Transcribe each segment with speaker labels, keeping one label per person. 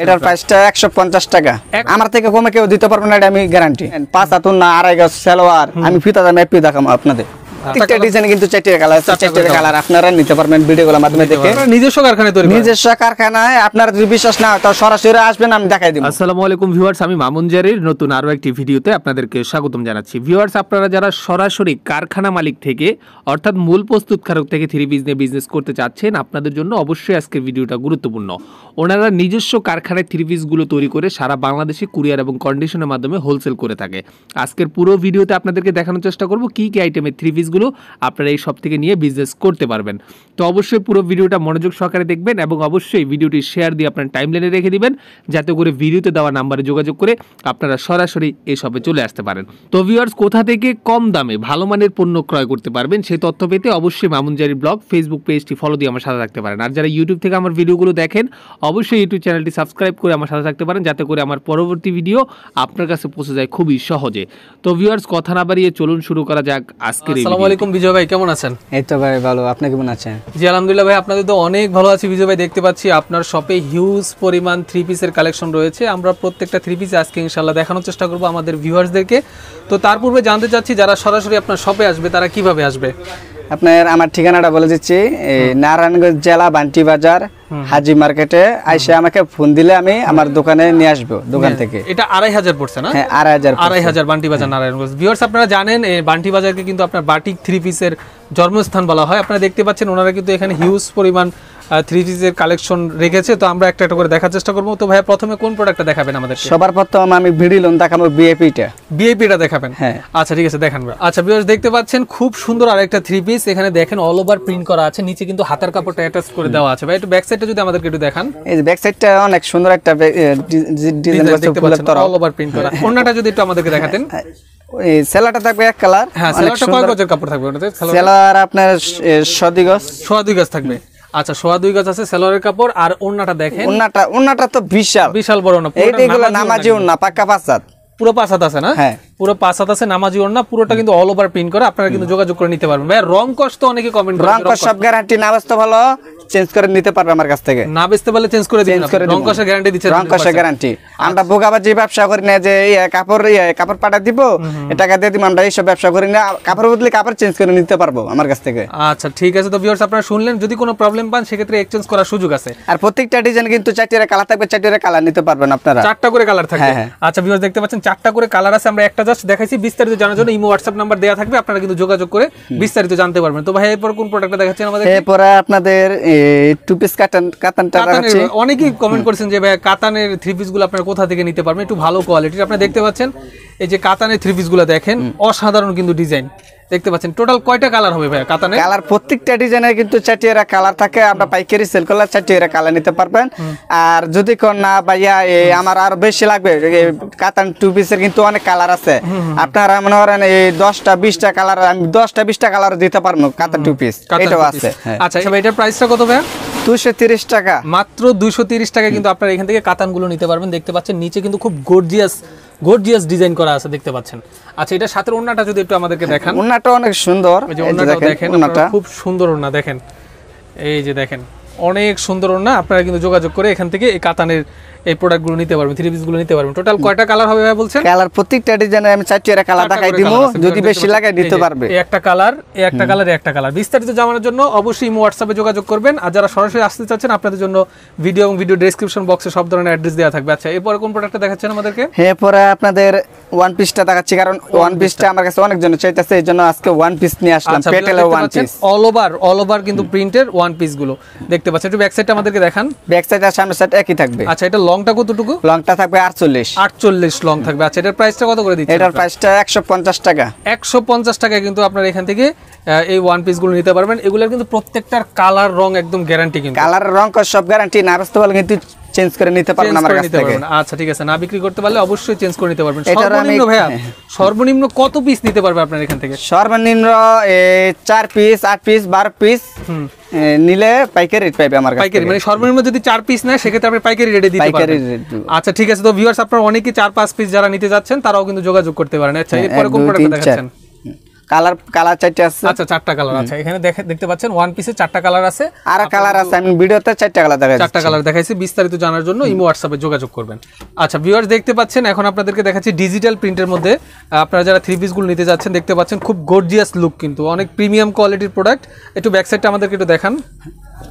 Speaker 1: এটার প্রাইসটা 150 টাকা। আমার থেকে কমে কেউ দিতে পারবে না, এটা আমি গ্যারান্টি। 5 হাতুন না, 2.5 গজ সালোয়ার আমি ফিতা দামে এপি দেখাবো আপনাদের। প্রত্যেকটা ডিজাইন কিন্তু 4টা কালার আছে, 4টা কালার আপনারা নিতে পারবেন ভিডিওগুলোর মাধ্যমে দেখে।
Speaker 2: নিজস্ব কারখানায় তৈরি,
Speaker 1: নিজস্ব কারখানায়। আপনারা যদি বিশ্বাস না হয় তাহলে সরাসরি আসবেন, আমি দেখাই দিব।
Speaker 2: আসসালামু আলাইকুম ভিউয়ার্স, আমি মামুন জারির নতুন আরো একটি ভিডিওতে আপনাদেরকে স্বাগতম জানাচ্ছি। ভিউয়ার্স, আপনারা যারা সরাসরি কারখানা মালিক থেকে অর্থাৎ মূল প্রস্তুতকারক থেকে থ্রি পিস নিয়ে বিজনেস করতে চাচ্ছেন, আপনাদের জন্য অবশ্যই আজকের ভিডিওটা গুরুত্বপূর্ণ। ওনারা নিজস্ব কারখানায় থ্রি পিসগুলো তৈরি করে সারা বাংলাদেশে কুরিয়ার এবং কন্ডিশনের মাধ্যমে হোলসেল করে থাকে। আজকের পুরো ভিডিওতে আপনাদেরকে দেখানোর চেষ্টা করব কি কি আইটেমের থ্রি পিসগুলো আপনারা এই সব থেকে নিয়ে বিজনেস করতে পারবেন। তো অবশ্যই পুরো ভিডিওটা মনোযোগ সহকারে দেখবেন এবং অবশ্যই ভিডিওটি শেয়ার দিয়ে আপনার টাইমলাইনে রেখে দিবেন, যাতে করে ভিডিওতে দেওয়া নাম্বারে যোগাযোগ করে আপনারা সরাসরি এই শপে চলে আসতে পারেন। তো ভিউয়ার্স, কোথা থেকে কম দামে ভালো মানের পণ্য ক্রয় করতে পারবেন সেই তথ্য পেতে অবশ্যই মামুন জারি ব্লগ ফেসবুক পেজটি ফলো দিয়ে আমার সাথে থাকতে পারেন। আর যারা ইউটিউব থেকে আমার ভিডিওগুলো দেখেন অবশ্যই ইউটিউব চ্যানেলটি সাবস্ক্রাইব করে আমার সাথে থাকতে পারেন, যাতে করে আমার পরবর্তী ভিডিও আপনার কাছে পৌঁছে যায় খুবই সহজে। তো ভিউয়ার্স, কথা না বাড়িয়ে চলুন শুরু করা যাক আজকের এই ভিডিও। আসসালামু আলাইকুম বিজয় ভাই, কেমন আছেন?
Speaker 1: এই তো ভাই ভালো, আপনি কেমন আছেন?
Speaker 2: জি আলহামদুলিল্লাহ ভাই, আপনাদের তো অনেক ভালো আছি। বিজয় ভাই, দেখতে পাচ্ছি আপনার শপে হিউজ পরিমাণ থ্রি পিসের কালেকশন রয়েছে। আমরা প্রত্যেকটা থ্রি পিস আজকে ইনশাআল্লাহ দেখানোর চেষ্টা করব আমাদের ভিউয়ার্সদেরকে। তো তার পূর্বে জানতে চাচ্ছি যারা সরাসরি আপনার শপে আসবে তারা কিভাবে আসবে?
Speaker 1: আপনার আমার ঠিকানাটা বলে দিচ্ছি, নারায়ণগঞ্জ জেলা বান্টি বাজার হাজি মার্কেটে আইসে আমাকে ফোন দিলে আমি আমার দোকানে নিয়ে আসবো দোকান থেকে।
Speaker 2: এটা 2500 পড়ছে না?
Speaker 1: হ্যাঁ, 2500
Speaker 2: বান্টি বাজার নারায়ণগঞ্জ। ভিউয়ার্স, আপনারা জানেন এই বান্টি বাজারকে কিন্তু আপনার বাটিক থ্রি পিসের জন্মস্থান বলা হয়। আপনারা দেখতে পাচ্ছেন ওনারা কিন্তু এখানে হিউজ পরিমাণ থ্রি পিসের কালেকশন রেখেছে। তো আমরা একটা একটা করে দেখার চেষ্টা করবো। তো ভাইয়া, প্রথমে কোন প্রোডাক্টটা দেখাবেন আমাদের?
Speaker 1: সবার প্রথম আমি ভিডি লোন দেখাবো,
Speaker 2: বিএপিটা দেখাবেন। হ্যাঁ, আচ্ছা ঠিক আছে, দেখান। আচ্ছা ভিউয়ার্স, দেখতে পাচ্ছেন খুব সুন্দর আরেকটা থ্রি পিস। এখানে দেখেন অল ওভার প্রিন্ট করা আছে, নিচে কিন্তু হাতার কাপড়টা অ্যাটাচ করে দেওয়া আছে। ভাই, একটু ব্যাক সাইডটা যদি আমাদেরকে একটু দেখান।
Speaker 1: এই যে ব্যাক সাইডটা অনেক সুন্দর একটা ডিজাইন
Speaker 2: দেখতে পাচ্ছেন, অল ওভার প্রিন্ট করা। ওন্নাটা যদি একটু আমাদেরকে দেখাতেন।
Speaker 1: এই সেলাটা থাকবে এক কালার।
Speaker 2: হ্যাঁ, সেলাটা কয় গজের কাপড় থাকবে ওটাতে?
Speaker 1: সেলার আপনার 1.5 গজ।
Speaker 2: 1.5 গজ থাকবে। আচ্ছা, 1.5 গজ আছে সেলারের কাপড়। আর ওন্নাটা দেখেন,
Speaker 1: ওন্নাটা তো বিশাল বড় না। এইগুলো নামাজি ওন্না, পাক্কা 5 হাত,
Speaker 2: পুরো 5 হাত আছে না? হ্যাঁ, পুরো 5 হাত আছে, নামাজি ওন্না, পুরোটা কিন্তু অল ওভার প্রিন্ট করা। আপনারা কিন্তু যোগাযোগ করে নিতে পারবেন। ভাই, রং কষ্ট তো অনেকে কমেন্ট করে,
Speaker 1: রং কষ্ট সব গ্যারান্টি, না বাস্তব ভালো চেঞ্জ করে নিতে পারবে আমার কাছ থেকে।
Speaker 2: না বেচতে পারলে চেঞ্জ করে দিবেন। রং কষের গ্যারান্টি দিচ্ছেন?
Speaker 1: রং কষের গ্যারান্টি। আমরা বোকাবাজি ব্যবসা করি না যে কাপড় পাঠা দিব, টাকা দিয়ে দিব, আমরা এইসব ব্যবসা করি না। কাপড় বদলে কাপড় চেঞ্জ করে নিতে পারবো আমার কাছ থেকে।
Speaker 2: আচ্ছা ঠিক আছে। তো ভিউয়ার্স, আপনারা শুনলেন, যদি কোনো প্রবলেম পান সেক্ষেত্রে এক্সচেঞ্জ করার সুযোগ আছে।
Speaker 1: আর প্রত্যেকটা ডিজাইন কিন্তু 4টা কালার থাকবে, 4টা কালার নিতে পারবেন আপনারা।
Speaker 2: 4টা করে কালার থাকবে। আচ্ছা ভিউয়ার্স, দেখতে পাচ্ছেন 4টা করে কালার আছে। আমরা একটা জাস্ট দেখাইছি। বিস্তারিত জানার জন্য ইমো হোয়াটসঅ্যাপ নাম্বার দেয়া থাকবে, আপনারা কিন্তু যোগাযোগ করে বিস্তারিত জানতে পারবেন। তো ভাই, এরপর কোন প্রোডাক্টটা দেখাচ্ছেন আমাদের?
Speaker 1: এরপর আপনাদের টু পিস কাতানটা দেখাচ্ছি।
Speaker 2: অনেকেই কমেন্ট করেছেন যে ভাই, কাতানের থ্রি পিস গুলো আপনারা কোথা থেকে নিতে পারবেন, একটু ভালো কোয়ালিটির। আপনারা দেখতে পাচ্ছেন এই যে কাতানের থ্রি পিস গুলো দেখেন, অসাধারণ কিন্তু ডিজাইন। দেখতে পাচ্ছেন টোটাল কয়টা কালার হবে ভাই কাতানের? কালার
Speaker 1: প্রত্যেকটা ডিজাইনের কিন্তু 4টা কালার থাকে। আমরা পাইকারি সেল করলে 4টা কালার নিতে পারবেন। আর যদি কোন না ভাইয়া আমার আর বেশি লাগবে, কাতান টু পিসের কিন্তু অনেক কালার আছে। আপনারা মনে করেন এই 10টা 20টা কালার, আমি 10টা 20টা কালার দিতে পারবো কাতান টু পিস, এটাও আছে।
Speaker 2: আচ্ছা, এটার প্রাইসটা কত ভাই?
Speaker 1: 230 টাকা,
Speaker 2: মাত্র 230 টাকা কিন্তু আপনারা এখান থেকে কাতানগুলো নিতে পারবেন। দেখতে পাচ্ছেন নিচে কিন্তু খুব গর্জিয়াস ডিজাইন করা আছে, দেখতে পাচ্ছেন। আচ্ছা, এটা সাথে ওন্নাটা যদি একটু আমাদেরকে দেখান।
Speaker 1: ওন্নাটা অনেক সুন্দর,
Speaker 2: এই যে ওন্নাটা দেখেন, খুব সুন্দর ওন্না দেখেন। এই যে দেখেন, অনেক সুন্দর ওন্না। আপনারা কিন্তু যোগাযোগ করে এখান থেকে এই কাতানের এই প্রোডাক্টগুলো নিতে পারবেন, থ্রি পিসগুলো নিতে পারবেন। টোটাল কয়টা কালার হবে ভাই বলছেন?
Speaker 1: কালার প্রত্যেকটা ডিজাইনে আমি 4টা কালার দেখাই দিব, যদি বেশি লাগে দিতে পারবে।
Speaker 2: এই একটা কালার, এই একটা কালার, এই একটা কালার। বিস্তারিত জানার জন্য অবশ্যই ইমো হোয়াটসঅ্যাপে যোগাযোগ করবেন। আর যারা সরাসরি আসতে চাচ্ছেন, আপনাদের জন্য ভিডিও এবং ভিডিও ডেসক্রিপশন বক্সে সব ধরনের অ্যাড্রেস দেওয়া থাকবে। আচ্ছা, এরপর কোন প্রোডাক্টটা দেখাচ্ছেন আমাদেরকে?
Speaker 1: এরপর আপনাদের ওয়ান পিসটা দেখাচ্ছি, কারণ ওয়ান পিসটা আমার কাছে অনেকজন চাইতেছে, এইজন্য আজকে ওয়ান পিস নিয়ে আসলাম। পেটেলের ওয়ান পিস,
Speaker 2: অল ওভার কিন্তু প্রিন্টের ওয়ান পিস গুলো দেখতে পাচ্ছেন। একটু ব্যাক সাইডটা আমাদেরকে দেখান।
Speaker 1: ব্যাক সাইড আর সামনের সাইড একই থাকবে।
Speaker 2: আচ্ছা, এটা লংটা কতটুকু?
Speaker 1: লংটা থাকবে
Speaker 2: 48 লং থাকবে। আচ্ছা, এটার প্রাইসটা কত করে দিচ্ছেন?
Speaker 1: এটার প্রাইসটা 150 টাকা।
Speaker 2: 150 টাকা কিন্তু আপনারা এখান থেকে এই ওয়ান পিস গুলো নিতে পারবেন। এগুলোর কিন্তু প্রত্যেকটার কালার রং একদম গ্যারান্টি, কিন্তু
Speaker 1: কালার রং সব গ্যারান্টি, না বুঝতে পারলে কিন্তু চেঞ্জ করে নিতে পারবেন আমার কাছ থেকে।
Speaker 2: আচ্ছা ঠিক আছে, না বিক্রি করতে পারলে অবশ্যই চেঞ্জ করে নিতে পারবেন। সর্বনিম্ন ভাইয়া, সর্বনিম্ন কত পিস নিতে পারবে আপনার এখান থেকে?
Speaker 1: সর্বনিম্ন 4 পিস, 8 পিস, 12 পিস নিলে পাইকারি রেট পাবে আমার কাছে।
Speaker 2: পাইকারি মানে সর্বনিম্ন যদি 4 পিস নেয় সেক্ষেত্রে আপনি পাইকারি রেটে দিতে পারবেন। আচ্ছা ঠিক আছে। তো ভিউয়ার্স, আপনারা অনেকেই 4-5 পিস যারা নিতে যাচ্ছেন তারাও কিন্তু যোগাযোগ করতে পারেন। আচ্ছা, এরপরে কোন প্রোডাক্টটা দেখাচ্ছেন?
Speaker 1: কালার চারটে আছে।
Speaker 2: আচ্ছা, 4টা কালার আছে এখানে দেখতে পাচ্ছেন, ওয়ান পিসে 4টা কালার আছে।
Speaker 1: আর কালার আছে, আমি ভিডিওতে 4টা কালার দেখাচ্ছি।
Speaker 2: 4টা কালার দেখাইছি। বিস্তারিত জানার জন্য ইমো হোয়াটসঅ্যাপে যোগাযোগ করবেন। আচ্ছা ভিউয়ার্স, দেখতে পাচ্ছেন এখন আপনাদেরকে দেখাচ্ছি ডিজিটাল প্রিন্টের মধ্যে আপনারা যারা 3 পিস গুলো নিতে যাচ্ছেন, দেখতে পাচ্ছেন খুব গর্জিয়াস লুক, কিন্তু অনেক প্রিমিয়াম কোয়ালিটির প্রোডাক্ট। একটু ব্যাক সাইডটা আমাদেরকে একটু দেখান।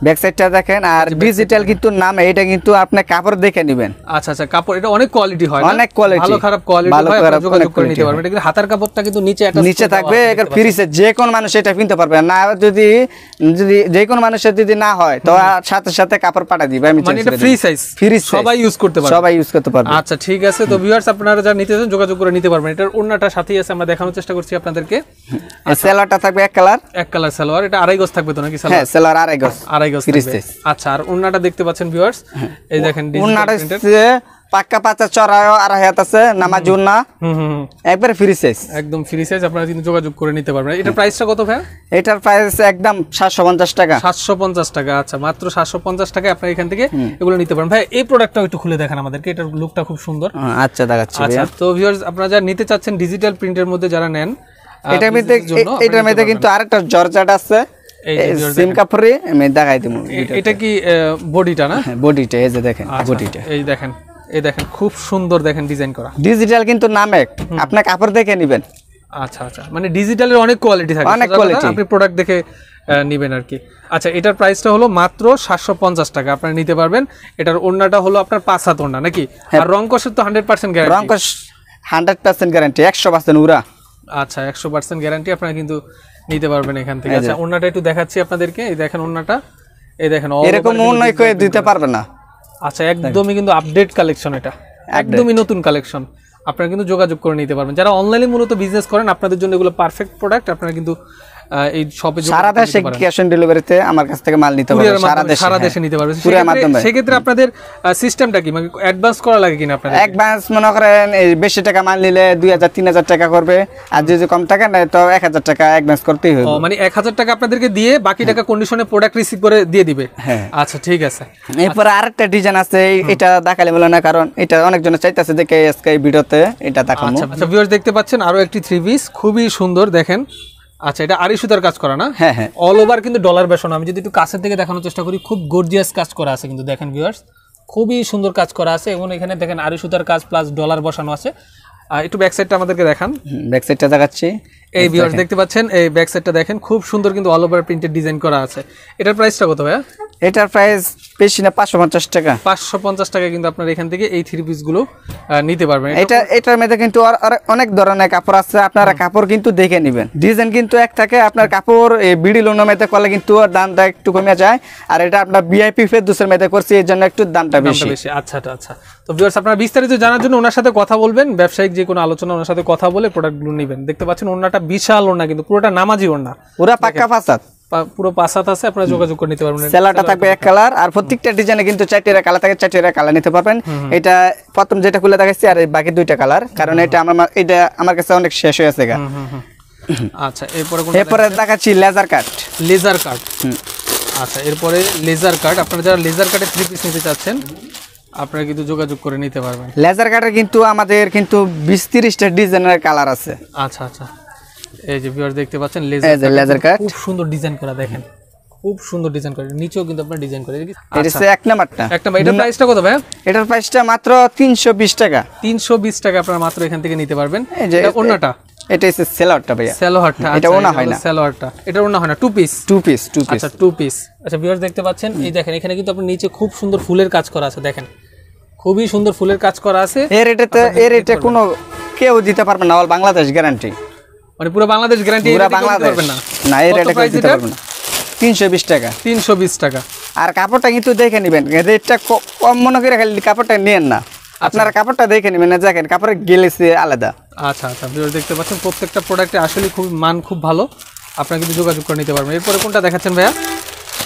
Speaker 1: ব্যাক সাইডটা দেখেন, আর ডিজিটাল কিন্তু নামে, এটা কিন্তু আপনি কাপড় দেখে নেবেন।
Speaker 2: আচ্ছা আচ্ছা, কাপড় এটা অনেক কোয়ালিটি হয়,
Speaker 1: অনেক কোয়ালিটি,
Speaker 2: ভালো খারাপ কোয়ালিটি হয়, আপনারা যোগাযোগ করে নিতে পারবেন। এটা কিন্তু হাতার কাপড়টা কিন্তু নিচে
Speaker 1: থাকবে, এর ফ্রিজে যে কোন মানুষ এটা কিনতে পারবে না। যদি যে কোন মানুষের যদি না হয় তো সাথে সাথে কাপড় পাঠা দিবে, আমি
Speaker 2: মানে এটা ফ্রি সাইজ, সবাই ইউজ করতে পারবে। আচ্ছা ঠিক আছে, তো ভিউয়ার্স আপনারা যারা নিতে চান যোগাযোগ করে নিতে পারবেন। এটার ওন্নাটা সাথেই আছে, আমরা দেখানোর চেষ্টা করছি আপনাদেরকে।
Speaker 1: সালোয়ারটা থাকবে এক কালার
Speaker 2: সালোয়ার, এটা 2.5 গজ থাকবে তো নাকি?
Speaker 1: হ্যাঁ, সালোয়ার 2.5 গজ
Speaker 2: থাকবে। আচ্ছা, আর ওন্নাটা দেখতে পাচ্ছেন ভিউয়ার্স, এই দেখেন
Speaker 1: ওন্নাটা পাক্কা পাঁচা চড়াও 2.5 হাত আছে, নামাজ ওন্না একবার ফ্রি সাইজ,
Speaker 2: একদম ফ্রি সাইজ। আপনারা কিন্তু যোগাযোগ করে নিতে পারবেন। এটার প্রাইসটা কত ভাই?
Speaker 1: এটার প্রাইস একদম 750 টাকা।
Speaker 2: 750 টাকা। আচ্ছা, মাত্র 750 টাকায় আপনারা এখান থেকে এগুলো নিতে পারেন। ভাই এই প্রোডাক্টটাও একটু খুলে দেখান আমাদেরকে, এটার লুকটা খুব সুন্দর।
Speaker 1: আচ্ছা দেখাচ্ছি।
Speaker 2: আচ্ছা, তো ভিউয়ার্স আপনারা যারা নিতে চাচ্ছেন ডিজিটাল প্রিন্টের মধ্যে যারা নেন,
Speaker 1: এটার মধ্যে কিন্তু আরেকটা জর্জেট আছে, সিম কাপড়ে আমি দেখাই দেব।
Speaker 2: এটা কি বডিটা না?
Speaker 1: বডিটা, এই যে দেখেন বডিটা,
Speaker 2: এই দেখেন খুব সুন্দর, দেখেন ডিজাইন করা।
Speaker 1: ডিজিটাল কিন্তু নামে, আপনি কাপড় দেখে নেবেন।
Speaker 2: আচ্ছা আচ্ছা, মানে ডিজিটালের অনেক কোয়ালিটি থাকে,
Speaker 1: অনেক কোয়ালিটি,
Speaker 2: আপনি প্রোডাক্ট দেখে নেবেন আর কি। আচ্ছা, এটার প্রাইসটা হলো মাত্র 750 টাকা, আপনারা নিতে পারবেন। এটার ওড়নাটা হলো আপনার 5 হাত ওড়না নাকি? আর রং কষের তো 100% গ্যারান্টি।
Speaker 1: রং কষ 100% গ্যারান্টি, 100% উরা।
Speaker 2: আচ্ছা, 100% গ্যারান্টি, আপনারা কিন্তু নিতে পারবেন এখান থেকে। আচ্ছা, ওড়নাটা একটু দেখাচ্ছি আপনাদেরকে, এই দেখেন ওড়নাটা, এই দেখেন
Speaker 1: এরকম ওড়না কই দিতে পারবে না।
Speaker 2: আচ্ছা, একদমই কিন্তু আপডেট কালেকশন, এটা একদমই নতুন কালেকশন, আপনারা কিন্তু যোগাযোগ করে নিতে পারবেন। যারা অনলাইনে মূলত বিজনেস করেন, আপনাদের জন্য এগুলো পারফেক্ট প্রোডাক্ট। আপনারা কিন্তু এই শপে
Speaker 1: সারা দেশে ক্যাশ অন ডেলিভারিতে আমার কাছ থেকে মাল নিতে পারবেন,
Speaker 2: সারা দেশে নিতে পারবেন। সেক্ষেত্রে আপনাদের সিস্টেমটা কি, মানে অ্যাডভান্স করা লাগে কিনা? আপনাদের
Speaker 1: অ্যাডভান্স মনে করেন বেশি টাকা মাল নিলে 2000-3000 টাকা করবে, আর যদি কম টাকা নেয় তো 1000 টাকা অ্যাডভান্স করতেই হবে।
Speaker 2: মানে 1000 টাকা আপনাদেরকে দিয়ে বাকি টাকা কন্ডিশনে প্রোডাক্ট রিসিভ করে দিয়ে দিবে। আচ্ছা ঠিক আছে।
Speaker 1: এরপরে আরেকটা ডিজাইন আছে, এটা দেখালে বলে না, কারণ এটা অনেকজন চাইতেছে দেখে আজকে এই ভিডিওতে এটা দেখাবো।
Speaker 2: আচ্ছা ভিউয়ার্স, দেখতে পাচ্ছেন আরো একটি 3 পিস, খুবই সুন্দর দেখেন। আচ্ছা, এটা আড়ি সুতার কাজ করা না?
Speaker 1: হ্যাঁ হ্যাঁ,
Speaker 2: অল ওভার কিন্তু ডলার বেশন। আমি যদি একটু কাছের থেকে দেখানোর চেষ্টা করি, খুব গর্জিয়াস কাজ করা আছে কিন্তু দেখেন ভিউয়ার্স, খুবই সুন্দর কাজ করা আছে। এবং এখানে দেখেন আড়ি সুতার কাজ প্লাস ডলার বসানো আছে। একটু ব্যাক সাইডটা আমাদেরকে দেখান।
Speaker 1: ব্যাক সাইডটা দেখাচ্ছি।
Speaker 2: এই ভিউয়ার্স দেখতে পাচ্ছেন, এই ব্যাক সাইডটা দেখেন খুব সুন্দর কিন্তু অল ওভার প্রিন্টেড ডিজাইন করা আছে। এটার প্রাইসটা কত ভাইয়া?
Speaker 1: এটার প্রাইস বেশি না, 550 টাকা।
Speaker 2: 550 টাকা কিন্তু আপনারা এখান থেকে এই 3 পিস গুলো নিতে পারবেন।
Speaker 1: এটার মধ্যে কিন্তু অনেক ধরনের কাপড় আছে, আপনারা কাপড় কিন্তু দেখে নেবেন। ডিজাইন কিন্তু এক থাকে, আপনার কাপড় এই বিডি লোনের মধ্যে করলে কিন্তু দামটা একটু কমে যায়, আর এটা আপনার ভিআইপি ফেরদৌসের মধ্যে করছি, এর জন্য একটু দামটা বেশি।
Speaker 2: আচ্ছা আচ্ছা, তো ভিউয়ার্স আপনারা বিস্তারিত জানার জন্য ওনার সাথে কথা বলবেন, ব্যবসায়িক যে কোনো আলোচনা ওনার সাথে কথা বলে প্রোডাক্টগুলো নেবেন। দেখতে পাচ্ছেন ওড়নাটা বিশাল ওড়না, কিন্তু পুরোটা নামাজি ওড়না,
Speaker 1: পুরো পাক্কা ফাসাদ,
Speaker 2: পুরো 5 হাত আছে, আপনারা যোগাযোগ করে নিতে পারবেন।
Speaker 1: সেলারটা থাকবে এক কালার, আর প্রত্যেকটা ডিজাইনে কিন্তু 4টা কালার থাকে, 4টা কালার নিতে পারবেন। এটা প্রথম যেটা খুলে দেখাচ্ছি, আর বাকি 2টা কালার, কারণ এটা আমার কাছে অনেক শেষ হয়ে গেছে।
Speaker 2: আচ্ছা,
Speaker 1: এরপরে দেখাচ্ছি লেজার কাট।
Speaker 2: আচ্ছা, এরপরে লেজার কাট, আপনারা যারা লেজার কাটে 3 পিস নিতে চাচ্ছেন, আপনারা কিন্তু যোগাযোগ করে নিতে পারবেন।
Speaker 1: লেজার কাটের কিন্তু আমাদের কিন্তু 20-30টা ডিজাইনের কালার আছে।
Speaker 2: আচ্ছা আচ্ছা, এই যে ভিউয়ার দেখতে পাচ্ছেন
Speaker 1: লেজার কাট,
Speaker 2: খুব সুন্দর ডিজাইন করা, দেখেন খুব সুন্দর ডিজাইন করে, নিচেও কিন্তু আপনারা ডিজাইন করে।
Speaker 1: এটা এক নাম্বারটা।
Speaker 2: এটার প্রাইসটা কত ভাই?
Speaker 1: এটার প্রাইসটা মাত্র 320 টাকা।
Speaker 2: 320 টাকা আপনারা মাত্র এখান থেকে নিতে পারবেন। এটা ওড়নাটা,
Speaker 1: এটা হচ্ছে সেলোয়ারটা ভাইয়া,
Speaker 2: সেলোয়ারটা।
Speaker 1: এটা ওড়না হয় না,
Speaker 2: সেলোয়ারটা এটা ওড়না হয় না, 2 পিস। আচ্ছা 2 পিস। আচ্ছা ভিউয়ার্স দেখতে পাচ্ছেন, এই দেখেন এখানে কিন্তু আপনার নিচে খুব সুন্দর ফুলের কাজ করা আছে, দেখেন খুবই সুন্দর ফুলের কাজ করা আছে।
Speaker 1: এর রেটে কোনো কেউ দিতে পারবে না, অল বাংলাদেশ গ্যারান্টি,
Speaker 2: মানে পুরো বাংলাদেশ গ্যারান্টি।
Speaker 1: পুরো বাংলাদেশ না, এই রেটে কেউ দিতে পারবে না। 320 টাকা।
Speaker 2: 320 টাকা।
Speaker 1: আর কাপড়টা কিন্তু দেখে নেবেন, রেটটা কম মনে করে খালি কাপড়টা নেন না, আপনারা কাপড়টা দেখে নেবেন, দেখেন কাপড়ের গ্লেসি আলাদা।
Speaker 2: আচ্ছা আচ্ছা, ভিউয়ার দেখতে পাচ্ছেন প্রত্যেকটা প্রোডাক্টে আসলে খুব মান খুব ভালো, আপনারা কিন্তু যোগাযোগ করে নিতে পারবেন। এরপরে কোনটা দেখাচ্ছেন ভাইয়া?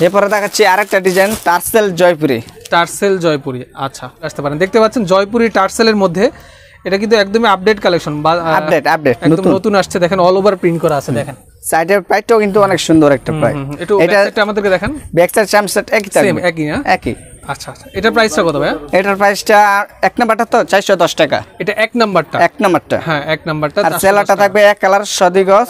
Speaker 1: এরপরে দেখাচ্ছি আরেকটা ডিজাইন, টার্সেল জয়পুরি। আচ্ছা, আসতে পারেন। দেখতে পাচ্ছেন জয়পুরি টার্সেলের মধ্যে, এটা কিন্তু একদমই আপডেট কালেকশন, আপডেট একদম নতুন আসছে। দেখেন অল ওভার প্রিন্ট করা আছে, দেখেন সাইডের প্রাইসটাও কিন্তু অনেক সুন্দর একটা প্রাইস।
Speaker 2: এটা আমাদেরকে দেখান।
Speaker 1: ব্যাক সাইড সাম সাইড একই থাকবে,
Speaker 2: একই না?
Speaker 1: একই।
Speaker 2: আচ্ছা আচ্ছা, এটার প্রাইসটা কত ভাইয়া?
Speaker 1: এটার প্রাইসটা এক নাম্বারটা তো 410 টাকা।
Speaker 2: এটা এক নাম্বারটা?
Speaker 1: এক নাম্বারটা,
Speaker 2: হ্যাঁ এক নাম্বারটা।
Speaker 1: আর সেলাটা থাকবে এক কালার সদি গজ,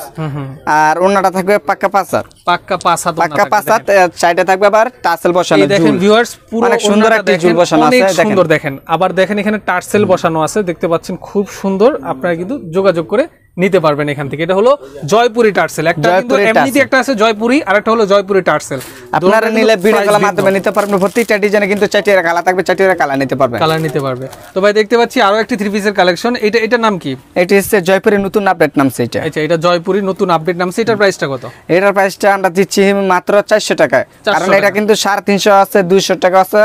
Speaker 1: আর ওন্নাটা থাকবে পাক্কা 5 হাত।
Speaker 2: পাক্কা 5 হাত,
Speaker 1: পাক্কা 5 হাত। সাইডে থাকবে আবার টাসেল বসানো।
Speaker 2: এই দেখেন ভিউয়ার্স, পুরো
Speaker 1: অনেক সুন্দর একটা ঝুল বসানো আছে,
Speaker 2: অনেক সুন্দর দেখেন। আবার দেখেন এখানে টার্সেল বসানো আছে, দেখতে পাচ্ছেন খুব সুন্দর। আপনারা কিন্তু যোগাযোগ করে নিতে পারবেন এখান থেকে। এটা হলো জয়পুরি টার্সেল, একটা কিন্তু এমনিতে একটা আছে জয়পুরি, আর একটা হলো জয়পুরি টার্সেল।
Speaker 1: আপনারা নিলে ভিডিও কলের মাধ্যমে নিতে পারবেন। প্রত্যেকটা ডিজাইনে কিন্তু 4টা কালার থাকবে, 4টা কালার নিতে পারবেন,
Speaker 2: কালার নিতে পারবে। তো ভাই দেখতে পাচ্ছি আরো একটি 3 পিসের কালেকশন। এটার নাম কি?
Speaker 1: এটা হচ্ছে জয়পুরি নতুন আপডেট নামছে এটা।
Speaker 2: আচ্ছা, এটা জয়পুরি নতুন আপডেট নামছে। এটার প্রাইসটা কত?
Speaker 1: এটার প্রাইসটা আমরা দিচ্ছি মাত্র 400 টাকায়, কারণ এটা কিন্তু 350 আছে, 200 টাকা আছে,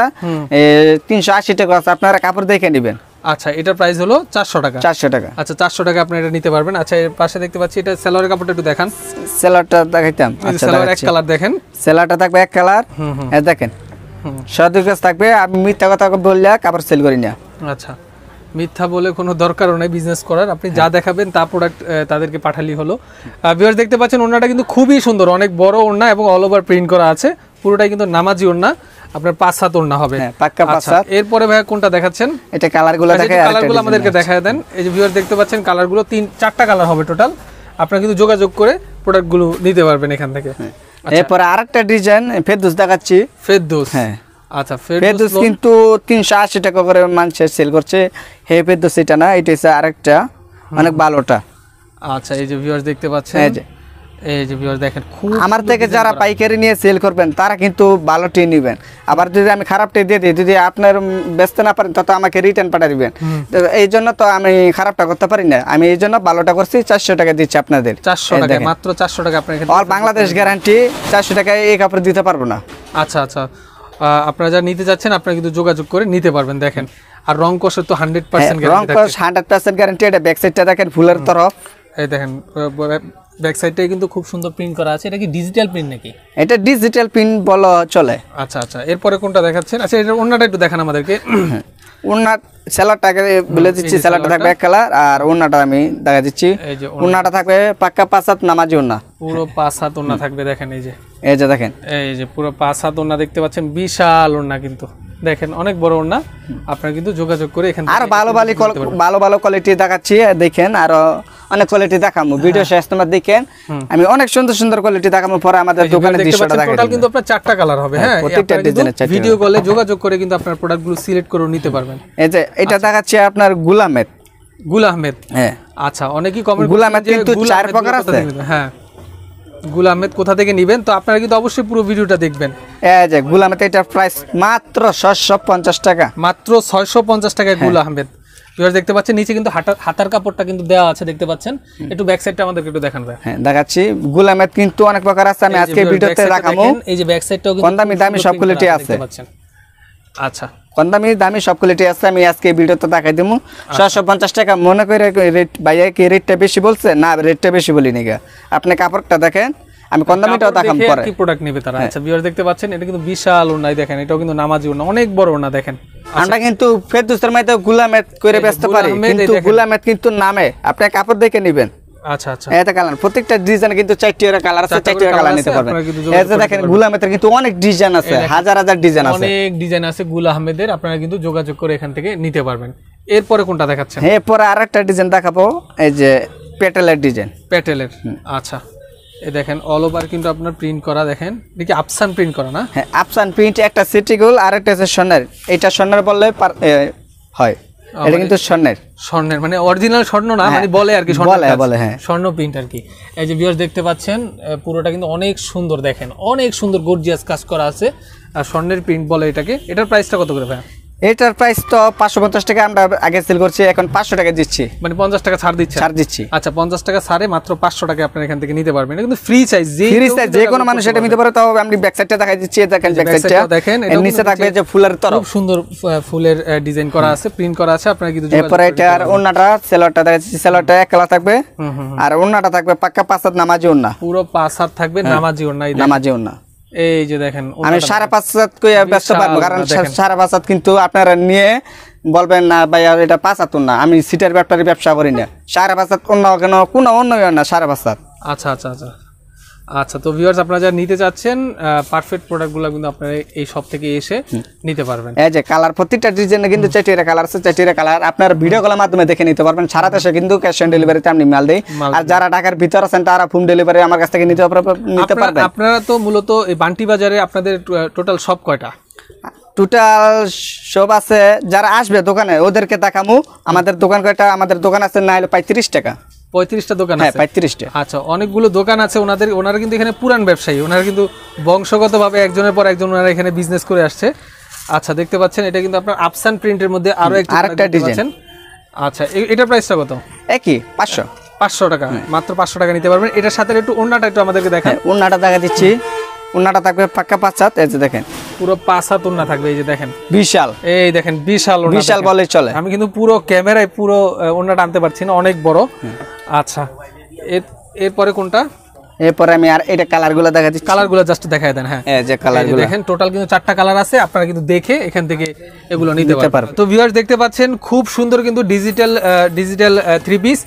Speaker 1: 380 টাকা আছে। আপনারা কাপড় দেখে নেবেন।
Speaker 2: আচ্ছা, এটার প্রাইস হলো 400 টাকা।
Speaker 1: 400 টাকা।
Speaker 2: আচ্ছা, 400 টাকা আপনি এটা নিতে পারবেন। আচ্ছা, এর পাশে দেখতে পাচ্ছি এটা সেলোয়ারের কাপড়টা একটু দেখান।
Speaker 1: সেলারটা দেখাইতাম। আচ্ছা,
Speaker 2: সেলোয়ার এক কালার দেখেন।
Speaker 1: সেলারটা থাকবে এক কালার, এই দেখেন সদুর কাছে থাকবে। আমি মিথ্যা কথা বললে কাপড় সেল করি না।
Speaker 2: আচ্ছা, মিথ্যা বলে কোনো দরকারও নেই বিজনেস করার। আপনি যা দেখাবেন তা প্রোডাক্ট তাদেরকে পাঠালেই হলো। ভিউয়ার্স দেখতে পাচ্ছেন ওড়নাটা কিন্তু খুবই সুন্দর, অনেক বড় ওড়না এবং অল ওভার প্রিন্ট করা আছে। পুরোটাই কিন্তু নামাজি ওড়না, আপনার 5 হাত ওড়না হবে।
Speaker 1: হ্যাঁ, পাক্কা 5 হাত।
Speaker 2: এরপরে ভাই কোনটা দেখাচ্ছেন?
Speaker 1: এটা কালারগুলো দেখায়,
Speaker 2: কালারগুলো আমাদেরকে দেখায় দেন। এই যে ভিউয়ার্স দেখতে পাচ্ছেন কালারগুলো 4টা কালার হবে টোটাল। আপনারা কিন্তু যোগাযোগ করে প্রোডাক্টগুলো নিতে পারবেন এখান থেকে।
Speaker 1: এরপর আরেকটা ডিজাইন ফেরদৌস দেখাচ্ছি।
Speaker 2: ফেরদৌস,
Speaker 1: হ্যাঁ
Speaker 2: আচ্ছা।
Speaker 1: ফেরদৌস কিন্তু 380 টাকা করে মানুষ সেল করছে। হে ফেরদৌস এটা না, এটা হচ্ছে আরেকটা অনেক ভালোটা।
Speaker 2: আচ্ছা, এই যে ভিউয়ার্স দেখতে পাচ্ছেন, এই যে ভিউয়ার্স দেখেন, খুব
Speaker 1: আমার থেকে যারা পাইকারি নিয়ে সেল করবেন তারা কিন্তু ভালোটি নেবেন। আবার যদি আমি খারাপটি দিয়ে দিই, যদি আপনার বেচতে না পারেন তত আমাকে রিটার্ন পাঠিয়ে দিবেন। এই জন্য তো আমি খারাপটা করতে পারি না, আমি এই জন্য ভালোটা করছি। 400 টাকা দিচ্ছি আপনাদের।
Speaker 2: 400 টাকা, মাত্র 400 টাকা। আপনার এখানে
Speaker 1: অল বাংলাদেশ গ্যারান্টি। 400 টাকায় এই কাপড় দিতে পারবো না।
Speaker 2: আচ্ছা আচ্ছা, আপনারা যা নিতে যাচ্ছেন আপনারা কিন্তু যোগাযোগ করে নিতে পারবেন। দেখেন, আর রং কষের তো 100% গ্যারান্টি
Speaker 1: রং কষ 100% গ্যারান্টি। এটা ব্যাক সাইডটা দেখেন ফুলের তরফ।
Speaker 2: এই দেখেন ব্যাক সাইডটাই কিন্তু খুব সুন্দর প্রিন্ট করা আছে। এটা কি ডিজিটাল প্রিন্ট নাকি?
Speaker 1: এটা ডিজিটাল প্রিন্ট বলা চলে।
Speaker 2: আচ্ছা আচ্ছা, এরপরে কোনটা দেখাচ্ছেন? আচ্ছা, এটা ওন্নাটা একটু দেখান আমাদেরকে।
Speaker 1: ওন্না সেলারটাকে বলে দিচ্ছি, সেলারটা থাকবে এক কালার, আর ওন্নাটা আমি দেখা দিচ্ছি। ওন্নাটা থাকবে পাক্কা 5 হাত নামাজি ওন্না,
Speaker 2: পুরো 5 হাত ওন্না থাকবে। দেখেন এই
Speaker 1: যে দেখেন,
Speaker 2: এই যে পুরো 5 হাত ওন্না দেখতে পাচ্ছেন, বিশাল ওন্না কিন্তু দেখেন, অনেক বড় ওন্না। আপনারা কিন্তু যোগাযোগ করে এখান থেকে
Speaker 1: আর ভালো ভালো কোয়ালিটি দেখাচ্ছি। দেখেন আরো অনেক কোয়ালিটি দেখাবো, ভিডিও শেষ তোমার দেখেন। আমি অনেক সুন্দর সুন্দর কোয়ালিটি দেখাবো, পরে আমাদের দোকানে দৃশ্যটা দেখাবো।
Speaker 2: টোটাল কিন্তু আপনার 4টা কালার হবে। হ্যাঁ,
Speaker 1: প্রত্যেকটা ডিজাইনের 4টা।
Speaker 2: ভিডিও কলে যোগাযোগ করে কিন্তু আপনার প্রোডাক্টগুলো সিলেক্ট করে নিতে পারবেন।
Speaker 1: এই যে এটা দেখাচ্ছি আপনার গুল আহমেদ। হ্যাঁ,
Speaker 2: আচ্ছা, অনেকেই কমেন্ট
Speaker 1: গুল আহমেদ কিন্তু 4 প্রকার আছে।
Speaker 2: হ্যাঁ, গুল আহমেদ কোথা থেকে নেবেন, তো আপনারা কিন্তু অবশ্যই পুরো ভিডিওটা দেখবেন।
Speaker 1: এই যে গুল আহমেদ, এটার প্রাইস মাত্র 650 টাকা।
Speaker 2: মাত্র 650 টাকায় গুল আহমেদ। ভিউয়ার্স দেখতে পাচ্ছেন নিচে কিন্তু হাতার কাপড়টা কিন্তু দেওয়া আছে, দেখতে পাচ্ছেন। একটু ব্যাক সাইডটা আমাদেরকে একটু দেখান ভাই।
Speaker 1: হ্যাঁ, দেখাচ্ছি। গুল আহমেদ কিন্তু অনেক প্রকার আছে, আমি আজকে ভিডিওতে দেখাবো।
Speaker 2: এই যে ব্যাক সাইডটাও কিন্তু
Speaker 1: কম দামি সব কোয়ালিটি আছে।
Speaker 2: আচ্ছা,
Speaker 1: কম দামি সব কোয়ালিটি আছে, আমি আজকে ভিডিওতে দেখাই দেবো। 650 টাকা মনে করে রেট, ভাইয়া কি রেটটা বেশি বলছে? না, রেটটা বেশি বলি নি। আপনি কাপড়টা দেখেন, আমি কম দামিটাও দেখাবো পরে।
Speaker 2: কি প্রোডাক্ট নেবে তারা। আচ্ছা ভিউয়ার্স দেখতে পাচ্ছেন, এটা কিন্তু বিশাল ওড়না। দেখেন, এটাও কিন্তু নামাজি ওড়না, অনেক বড় ওড়না। দেখেন,
Speaker 1: আমরা কিন্তু ফেরদৌসের মধ্যে গুল আহমেদ করে ব্যস্ত পারি, কিন্তু গুল আহমেদ কিন্তু নামে আপনি কাপড় দেখে নেবেন।
Speaker 2: আচ্ছা আচ্ছা,
Speaker 1: এটা কালার, প্রত্যেকটা ডিজাইনে কিন্তু 4টা কালার আছে, 4টা কালার নিতে পারবেন। এই যে দেখেন গুল আহমেদের কিন্তু অনেক ডিজাইন আছে, হাজার ডিজাইন আছে,
Speaker 2: অনেক ডিজাইন আছে গুল আহমেদের। আপনারা কিন্তু যোগাযোগ করে এখান থেকে নিতে পারবেন। এরপরে কোনটা দেখাচ্ছেন?
Speaker 1: এরপরে আরেকটা ডিজাইন দেখাবো, এই যে পেটেলের ডিজাইন।
Speaker 2: পেটেলের, আচ্ছা। এই দেখেন অল ওভার কিন্তু আপনার প্রিন্ট করা। দেখেন, দেখি আফসান প্রিন্ট করা না?
Speaker 1: হ্যাঁ, আফসান প্রিন্ট। একটা সিটি গোল আর একটা আছে স্বর্ণের। এটা স্বর্ণের বললে হয়, এটা কিন্তু স্বর্ণের
Speaker 2: মানে অরিজিনাল স্বর্ণ না, মানে বলে আর কি,
Speaker 1: বলে হ্যাঁ,
Speaker 2: স্বর্ণ প্রিন্ট আর কি। এই যে ভিউয়ার্স দেখতে পাচ্ছেন, পুরোটা কিন্তু অনেক সুন্দর। দেখেন, অনেক সুন্দর গর্জিয়াস কাজ করা আছে, আর স্বর্ণের প্রিন্ট বলে এটাকে। এটার প্রাইসটা কত করে ভাই?
Speaker 1: এটার প্রাইস তো 550 টাকা আমরা আগে সেল করছি, এখন 500 টাকা দিচ্ছি।
Speaker 2: মানে 50 টাকা ছাড় দিচ্ছি। আচ্ছা, 50 টাকা ছাড়ে মাত্র 500 টাকা আপনারা এখান থেকে নিতে পারবেন। এটা কিন্তু ফ্রি সাইজ, যে কোনো মানুষ এটা নিতে পারে। তাও আমি ব্যাক সাইডটা দেখাই দিচ্ছি। দেখেন ব্যাক সাইডটা দেখেন, এর নিচে থাকবে যে ফুলের তরফ, খুব সুন্দর ফুলের ডিজাইন করা আছে, প্রিন্ট করা আছে। আপনারা কিন্তু
Speaker 1: এরপর এটা আর ওন্নাটা, সেলরটা দেখাচ্ছি। সেলরটা এক কালার থাকবে, আর ওন্নাটা থাকবে পাক্কা 5 হাত নামাজি ওন্না,
Speaker 2: পুরো 5 হাত থাকবে নামাজি ওন্না।
Speaker 1: নামাজি ওন্না।
Speaker 2: এই যে দেখেন,
Speaker 1: আমি 5.5 হাত কইয়া ব্যস্ত পারবো, কারণ 5.5 হাত কিন্তু আপনারা নিয়ে বলবেন না ভাই এটা 5 হাত না। আমি সিটের ব্যবসা করি না। 5.5 হাত অন্য কেন কোনো অন্য না, 5.5 হাত।
Speaker 2: আচ্ছা আচ্ছা আচ্ছা, আচ্ছা, তো ভিউয়ার্স আপনারা যারা নিতে চাচ্ছেন পারফেক্ট প্রোডাক্টগুলো কিন্তু আপনারা এই শপ থেকে এসে নিতে পারবেন।
Speaker 1: এই যে কালার, প্রত্যেকটা ডিজাইনে কিন্তু 4টা কালার আছে, 4টা কালার আপনার ভিডিও কলের মাধ্যমে দেখে নিতে পারবেন। সারা দেশে কিন্তু ক্যাশ অন ডেলিভারিতে আমি মাল দেই। আর যারা ঢাকার ভিতর আছেন তারা হোম ডেলিভারি আমার কাছ থেকে নিতে পারবেন।
Speaker 2: আপনারা তো মূলত এই বান্টি বাজারে আপনাদের টোটাল শপ কয়টা?
Speaker 1: টোটাল সব আছে, যারা আসবে দোকানে ওদেরকে দেখামু আমাদের দোকান কয়টা। আমাদের দোকান আছে না হলে 35 টাকা,
Speaker 2: 35টা দোকান
Speaker 1: হ্যাঁ
Speaker 2: আছে।
Speaker 1: 35টা।
Speaker 2: আচ্ছা, অনেকগুলো দোকান আছে ওনারা কিন্তু এখানে পুরান ব্যবসায়ী, ওনারা কিন্তু বংশগতভাবে একজনের পর একজন ওনারা এখানে বিজনেস করে আসছে। আচ্ছা, দেখতে পাচ্ছেন এটা কিন্তু আপনার আপসান প্রিন্টের মধ্যে আরেকটা ডিজাইন। আচ্ছা, এটার প্রাইসটা কত?
Speaker 1: একই 500
Speaker 2: টাকা, মাত্র 500 টাকা নিতে পারবেন। এটার সাথে একটু ওন্নাটা একটু আমাদেরকে দেখেন।
Speaker 1: ওন্নাটা দেখা দিচ্ছি, ওন্নাটা থাকবে পাক্কা 5 হাত। এই যে দেখেন
Speaker 2: পুরো 5 হাত ওন্না থাকবে। এই যে দেখেন
Speaker 1: বিশাল,
Speaker 2: এই দেখেন বিশাল ওন্না,
Speaker 1: বিশাল বলে চলে।
Speaker 2: আমি কিন্তু পুরো ক্যামেরায় পুরো ওন্নাটা আনতে পারছি না, অনেক বড়। আচ্ছা, এরপরে কোনটা?
Speaker 1: এরপরে আমি আর এটা কালারগুলো দেখা দিচ্ছি।
Speaker 2: কালারগুলো জাস্ট দেখায় দেন। হ্যাঁ,
Speaker 1: এই যে কালারগুলো
Speaker 2: দেখেন টোটাল কিন্তু 4টা কালার আছে, আপনারা কিন্তু দেখে এখান থেকে এগুলো নিতে পারবেন। তো ভিউয়ার্স দেখতে পাচ্ছেন খুব সুন্দর কিন্তু ডিজিটাল 3 পিস।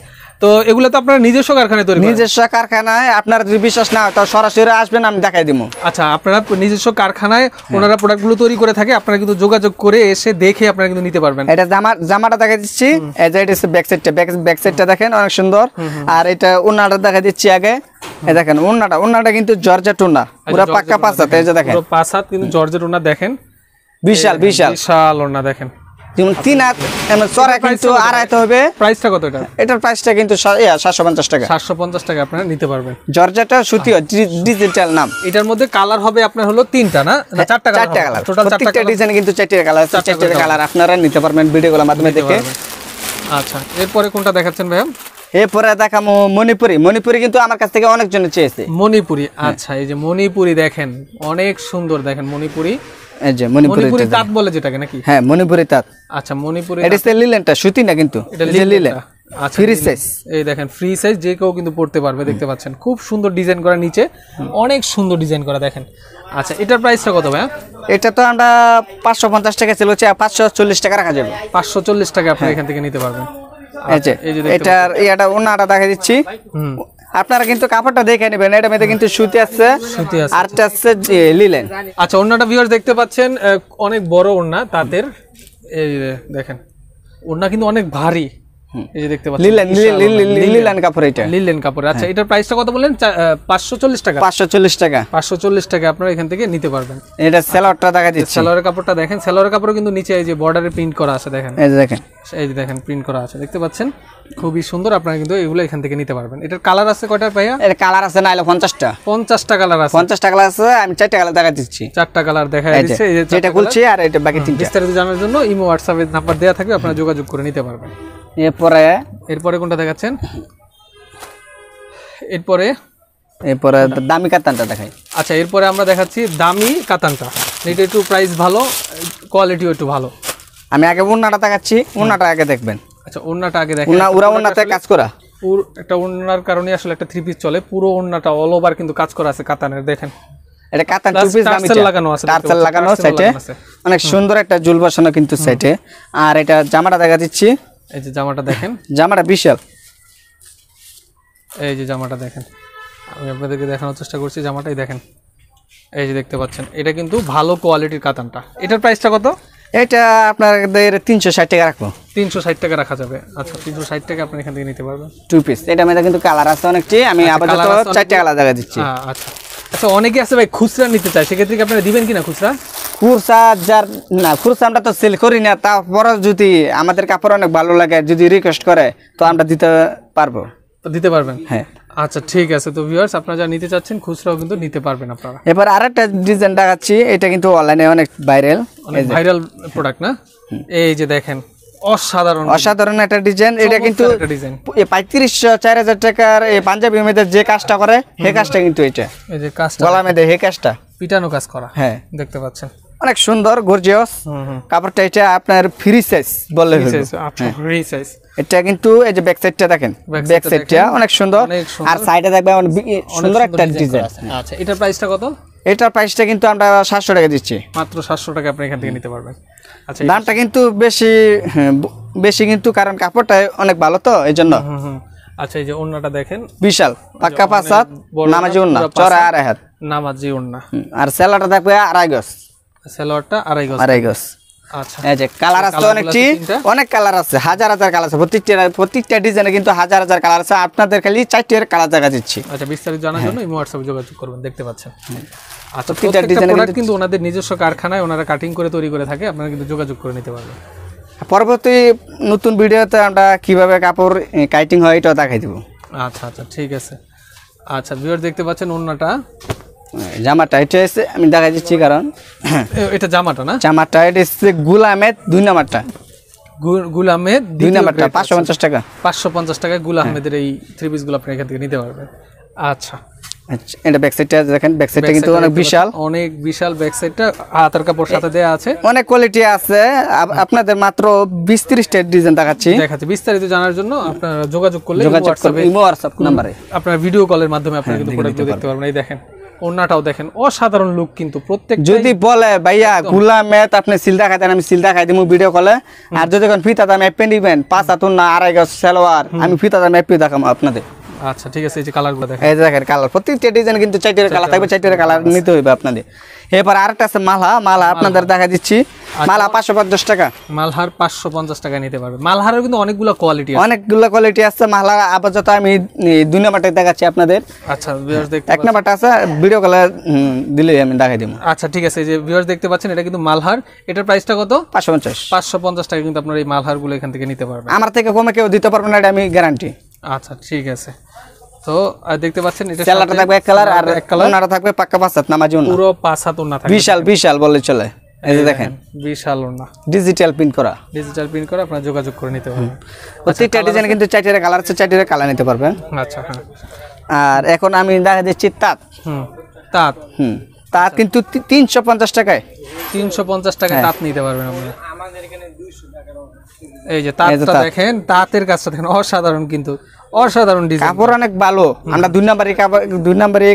Speaker 2: তো এগুলো তো আপনারা নিজস্ব কারখানায় তৈরি করেন?
Speaker 1: নিজস্ব কারখানায়। আপনার যদি বিশ্বাস না হয় তো সরাসরি আসবেন, আমি দেখাই দিব।
Speaker 2: আচ্ছা, আপনারা নিজস্ব কারখানায় ওনারা প্রোডাক্টগুলো তৈরি করে থাকে, আপনারা কিন্তু যোগাযোগ করে এসে দেখে আপনারা কিন্তু নিতে পারবেন।
Speaker 1: এটা জামাটা দেখা দিচ্ছি, এই যে এটা ব্যাক সাইডটা দেখেন অনেক সুন্দর। আর এটা ওন্নাটা দেখা দিচ্ছি আগে। এই দেখেন ওন্নাটা কিন্তু জর্জেট ওন্না, পুরো পাক্কা 5 হাত। এই যে দেখেন
Speaker 2: পুরো 5 হাত কিন্তু জর্জেট ওন্না দেখেন,
Speaker 1: বিশাল
Speaker 2: ওন্না দেখেন।
Speaker 1: যেমন 3 হাত চড়া কিন্তু আড়াইতে হবে।
Speaker 2: প্রাইসটা কত এটা?
Speaker 1: এটার প্রাইসটা কিন্তু 750 টাকা।
Speaker 2: 750 টাকা আপনারা নিতে পারবেন।
Speaker 1: জর্জেটটা সুতি ডিজিটাল নাম।
Speaker 2: এটার মধ্যে কালার হবে আপনার হলো 3টা না 4টা কালার? টোটাল 4টা
Speaker 1: প্রত্যেকটা ডিজাইনে কিন্তু 4টা কালার আছে। 4টা কালার আপনারা নিতে পারবেন ভিডিওগুলোর মাধ্যমে দেখে।
Speaker 2: আচ্ছা, এরপরে কোনটা দেখাচ্ছেন ভাইয়া?
Speaker 1: এরপরে দেখামো মণিপুরি কিন্তু আমার কাছ থেকে অনেকজন চেয়েছে।
Speaker 2: মণিপুরি, আচ্ছা, এই যে মণিপুরি দেখেন অনেক সুন্দর, দেখেন মণিপুরি।
Speaker 1: এই যে মণিপুরি
Speaker 2: তাঁত বলে যেটাকে নাকি?
Speaker 1: হ্যাঁ, মণিপুরি তাঁত।
Speaker 2: আচ্ছা, মণিপুরি
Speaker 1: এটা লিলেনটা, সুতি না কিন্তু,
Speaker 2: এটা
Speaker 1: লিলেন।
Speaker 2: আচ্ছা,
Speaker 1: ফ্রি সাইজ।
Speaker 2: এই দেখেন ফ্রি সাইজ, যে কেউ কিন্তু পড়তে পারবে। দেখতে পাচ্ছেন খুব সুন্দর ডিজাইন করা, নিচে অনেক সুন্দর ডিজাইন করা দেখেন। আচ্ছা, এটার প্রাইসটা কত ভাইয়া?
Speaker 1: এটা তো আমরা 550 টাকা ছিল, 540 টাকা রাখা যাবে।
Speaker 2: 540 টাকা আপনি এখান থেকে নিতে পারবেন।
Speaker 1: এটা ওন্নাটা দেখা দিচ্ছি। আপনারা কিন্তু কাপড়টা দেখে নেবেন, এটা মধ্যে কিন্তু সুতি আছে আর আছে লিলেন।
Speaker 2: আচ্ছা, ওন্নাটা ভিউয়ার্স দেখতে পাচ্ছেন অনেক বড় ওন্না তাঁতের। এই দেখেন ওন্না কিন্তু অনেক ভারী। এই যে দেখতে পাচ্ছেন
Speaker 1: লিলেন কাপড়, এটা
Speaker 2: লিলেন কাপড়। আচ্ছা, এটার প্রাইসটা কত বললেন? 540 টাকা।
Speaker 1: 540 টাকা।
Speaker 2: 540 টাকা আপনারা এখান থেকে নিতে পারবেন।
Speaker 1: এটা সেলোয়ারটা দেখা দিচ্ছি।
Speaker 2: সেলোয়ারের কাপড়টা দেখেন, সেলোয়ারের কাপড় কিন্তু নিচে এই যে বর্ডারে প্রিন্ট করা আছে দেখেন।
Speaker 1: এই যে দেখেন,
Speaker 2: এই যে দেখেন প্রিন্ট করা আছে, দেখতে পাচ্ছেন খুবই সুন্দর। আপনারা কিন্তু এগুলো এখান থেকে নিতে পারবেন। এটার কালার আছে কয়টা ভাইয়া?
Speaker 1: এর কালার আছে না হলে 50টা।
Speaker 2: 50টা কালার আছে।
Speaker 1: 50টা কালার আছে, আমি 4টা কালার দেখা দিচ্ছি।
Speaker 2: 4টা কালার দেখা দিচ্ছে। এই যে
Speaker 1: যেটা খুলছি আর এটা বাকি 3টা।
Speaker 2: বিস্তারিত জানার জন্য ইমো হোয়াটসঅ্যাপে নাম্বার দেওয়া থাকবে, আপনারা যোগাযোগ করে নিতে পারবেন।
Speaker 1: এরপরে
Speaker 2: কোনটা দেখাচ্ছেন? এরপরে
Speaker 1: দামি কাতানটা দেখাই।
Speaker 2: আচ্ছা, এরপরে আমরা দেখাচ্ছি দামি কাতানটা। এটা একটু প্রাইস ভালো, কোয়ালিটিও একটু ভালো।
Speaker 1: আমি আগে ওন্নাটা দেখাচ্ছি, ওন্নাটা আগে দেখবেন।
Speaker 2: আচ্ছা, ওন্নাটা আগে দেখেন।
Speaker 1: ওরা ওন্নাতে কাজ করা,
Speaker 2: পুরো একটা ওন্নার কারণে আসলে একটা 3 পিস চলে। পুরো ওন্নাটা অল ওভার কিন্তু কাজ করা আছে কাতানের, দেখেন।
Speaker 1: এটা কাতান 2 পিস দামি
Speaker 2: লাগানো আছে,
Speaker 1: টার্সেল লাগানো সাইডে, অনেক সুন্দর একটা জুল বসানো কিন্তু সাইডে। আর এটা জামাটা দেখা দিচ্ছি।
Speaker 2: এই যে জামাটা দেখেন,
Speaker 1: জামাটা বিশাল।
Speaker 2: এই যে জামাটা দেখেন, আমি আপনাদেরকে দেখানোর চেষ্টা করছি। জামাটাই দেখেন, এই যে দেখতে পাচ্ছেন, এটা কিন্তু ভালো কোয়ালিটির কাতানটা। এটার প্রাইসটা কত?
Speaker 1: এটা আপনাদের 360 টাকা রাখবো।
Speaker 2: 360 টাকা রাখা যাবে। আচ্ছা, 360 টাকা আপনি এখান থেকে নিতে পারবেন
Speaker 1: 2 পিস। এটা মধ্যে কিন্তু কালার আছে অনেকটি, আমি আপাতত 4টা কালার দেখা দিচ্ছি।
Speaker 2: আচ্ছা আচ্ছা, অনেকে আছে ভাই খুচরা নিতে চায়, সেক্ষেত্রে কি আপনারা দিবেন কিনা খুচরা?
Speaker 1: খুচরা আমরা তো সেল করি না, তারপর যদি আমাদের কাপড় অনেক ভালো লাগে, যদি রিকোয়েস্ট করে তো আমরা দিতে পারবো।
Speaker 2: দিতে পারবেন?
Speaker 1: হ্যাঁ।
Speaker 2: আচ্ছা, ঠিক আছে। তো ভিউয়ার্স, আপনারা যারা নিতে চাচ্ছেন খুচরাও কিন্তু নিতে পারবেন আপনারা।
Speaker 1: এবার আরেকটা ডিজাইন দেখাচ্ছি, এটা কিন্তু অনলাইনে অনেক
Speaker 2: ভাইরাল প্রোডাক্ট না? এই যে দেখেন,
Speaker 1: অসাধারণ একটা ডিজাইন। এটা কিন্তু 3500-4000 টাকার এই পাঞ্জাবি মেয়েদের যে কাজটা করে সেই কাজটা কিন্তু এটা,
Speaker 2: এই যে কাজটা
Speaker 1: গলা মেয়েদের সেই কাজটা
Speaker 2: পিটানো কাজ করা।
Speaker 1: হ্যাঁ,
Speaker 2: দেখতে পাচ্ছেন
Speaker 1: অনেক সুন্দর গর্জিয়াস কাপড়টা। এটা আপনার ফ্রি সাইজ বললে হবে।
Speaker 2: আচ্ছা, ফ্রি সাইজ।
Speaker 1: এটা কিন্তু এই যে ব্যাক সাইডটা দেখেন, ব্যাক সাইডটা অনেক সুন্দর, আর সাইডে দেখবেন সুন্দর একটা ডিজাইন।
Speaker 2: আচ্ছা, এটার প্রাইসটা কত?
Speaker 1: এটার প্রাইসটা কিন্তু আমরা 700 টাকা দিচ্ছি।
Speaker 2: মাত্র 700 টাকা আপনি এখান থেকে নিতে পারবেন। আচ্ছা,
Speaker 1: দামটা কিন্তু বেশি কিন্তু, কারণ কাপড়টা অনেক ভালো তো এই জন্য।
Speaker 2: আচ্ছা এই যে ওন্নাটা দেখেন
Speaker 1: বিশাল পাক্কা 5 হাত নামাজি ওন্না চড়া 2.5 হাত
Speaker 2: নামাজি ওন্না।
Speaker 1: আর সেলাটা থাকবে 2.5 গজ,
Speaker 2: সালোয়ারটা 2.5 গজ।
Speaker 1: 2.5 গজ।
Speaker 2: আচ্ছা
Speaker 1: এই যে কালার আছে অনেক কালার আছে, হাজার হাজার কালার আছে, প্রত্যেকটা ডিজাইনে কিন্তু হাজার হাজার কালার আছে। আপনাদের খালি 4টির কালার দেখা দিচ্ছি।
Speaker 2: আচ্ছা বিস্তারিত জানার জন্য ইমো হোয়াটসঅ্যাপে যোগাযোগ করবেন, দেখতে পাচ্ছেন। আচ্ছা প্রত্যেকটা প্রোডাক্ট কিন্তু ওনাদের নিজস্ব কারখানায় ওনারা কাটিং করে তৈরি করে থাকে, আপনারা কিন্তু যোগাযোগ করে নিতে পারবেন।
Speaker 1: পরবর্তী নতুন ভিডিওতে আমরা কিভাবে কাপড় কাটিং হয় এটা দেখাই দিব।
Speaker 2: আচ্ছা আচ্ছা ঠিক আছে। আচ্ছা ভিউয়ার দেখতে পাচ্ছেন ওন্নাটা,
Speaker 1: জামাটা এটা হচ্ছে আমি দেখাই দিচ্ছি, কারণ
Speaker 2: এটা জামাটা না,
Speaker 1: জামাটা এটা হচ্ছে গুলামেদ 2 নাম্বারটা,
Speaker 2: গুল আহমেদ
Speaker 1: 2 নাম্বারটা 550 টাকা।
Speaker 2: 550 টাকায় গুল আহমেদের এই 3 পিস গুলো আপনি এখান থেকে নিতে পারবেন। আচ্ছা
Speaker 1: আচ্ছা এটা ব্যাক সাইডটা দেখেন, ব্যাক সাইডটা কিন্তু অনেক বিশাল,
Speaker 2: অনেক বিশাল ব্যাক সাইডটা, হাতার কাপড় সাথে দেয়া আছে,
Speaker 1: অনেক কোয়ালিটি আছে। আপনাদের মাত্র 20-30টা ডিজাইন দেখাচ্ছি।
Speaker 2: বিস্তারিত জানার জন্য আপনারা যোগাযোগ করলে
Speaker 1: ইমো হোয়াটসঅ্যাপ নম্বরে
Speaker 2: আপনারা ভিডিও কলের মাধ্যমে আপনারা কিন্তু প্রোডাক্ট দেখতে পারবেন। এই দেখেন ওন্নাটাও দেখেন, অসাধারণ লুক কিন্তু প্রত্যেক।
Speaker 1: যদি বলে ভাইয়া গুলামেত আপনি সিল দেখাই দেন, আমি সিল দেখাই দিব ভিডিও কলে। আর যদি কোন ফিতা দাম অ্যাপে নিবেন 5 হাত না 2.5 গজ সালোয়ার, আমি ফিতা দাম অ্যাপে দেখাবো আপনাদের।
Speaker 2: আচ্ছা ঠিক আছে, এই যে কালারগুলো দেখেন,
Speaker 1: এই যে দেখেন কালার, প্রত্যেকটা ডিজাইন কিন্তু 4টির কালার থাকবে, 4টির কালার নিতে হইবে আপনাদের। এরপর আরেকটা আছে মালহা আপনাদের দেখা দিচ্ছি। মালহা 550 টাকা,
Speaker 2: মালহার 550 টাকা নিতে পারবে। মালহারের কিন্তু অনেকগুলো কোয়ালিটি আছে,
Speaker 1: অনেকগুলো কোয়ালিটি আছে। মালহা আপাতত আমি 2 নাম্বারটা দেখাচ্ছি আপনাদের।
Speaker 2: আচ্ছা ভিউয়ার্স দেখতে
Speaker 1: 1 নাম্বারটা আছে, ভিডিও কলে দিলে আমি দেখাই দিব।
Speaker 2: আচ্ছা ঠিক আছে, এই যে ভিউয়ার্স দেখতে পাচ্ছেন এটা কিন্তু মালহার, এটার প্রাইসটা কত?
Speaker 1: 550
Speaker 2: টাকা কিন্তু আপনারা এই মালহার গুলো এখান থেকে নিতে পারবেন।
Speaker 1: আমার থেকে কমে কেউ দিতে পারবে না, এটা আমি গ্যারান্টি।
Speaker 2: আচ্ছা ঠিক আছে, তো দেখতে পাচ্ছেন এটা
Speaker 1: সেলারটা থাকবে এক কালার, আর ওন্নাটা থাকবে পাক্কা 5 হাত নামাজি ওন্না,
Speaker 2: পুরো 5 হাত ওন্না থাকবে,
Speaker 1: বিশাল বলে চলে। এই যে দেখেন
Speaker 2: বিশাল ওন্না,
Speaker 1: ডিজিটাল প্রিন্ট করা,
Speaker 2: আপনারা যোগাযোগ করে নিতে পারবেন।
Speaker 1: প্রত্যেকটা ডিজাইন কিন্তু 4টির কালার আছে, 4টির কালার নিতে পারবেন।
Speaker 2: আচ্ছা হ্যাঁ।
Speaker 1: আর এখন আমি দেখা দিচ্ছি তাঁত। তাঁত কিন্তু 350 টাকায়,
Speaker 2: 350 টাকায় তাঁত নিতে পারবেন আপনারা। এই যে তাঁতটা দেখেন, তাঁতের কাজটা দেখেন, অসাধারণ কিন্তু অসাধারণ ডিজাইন,
Speaker 1: কাপড় অনেক ভালো। আমরা 2 নাম্বারে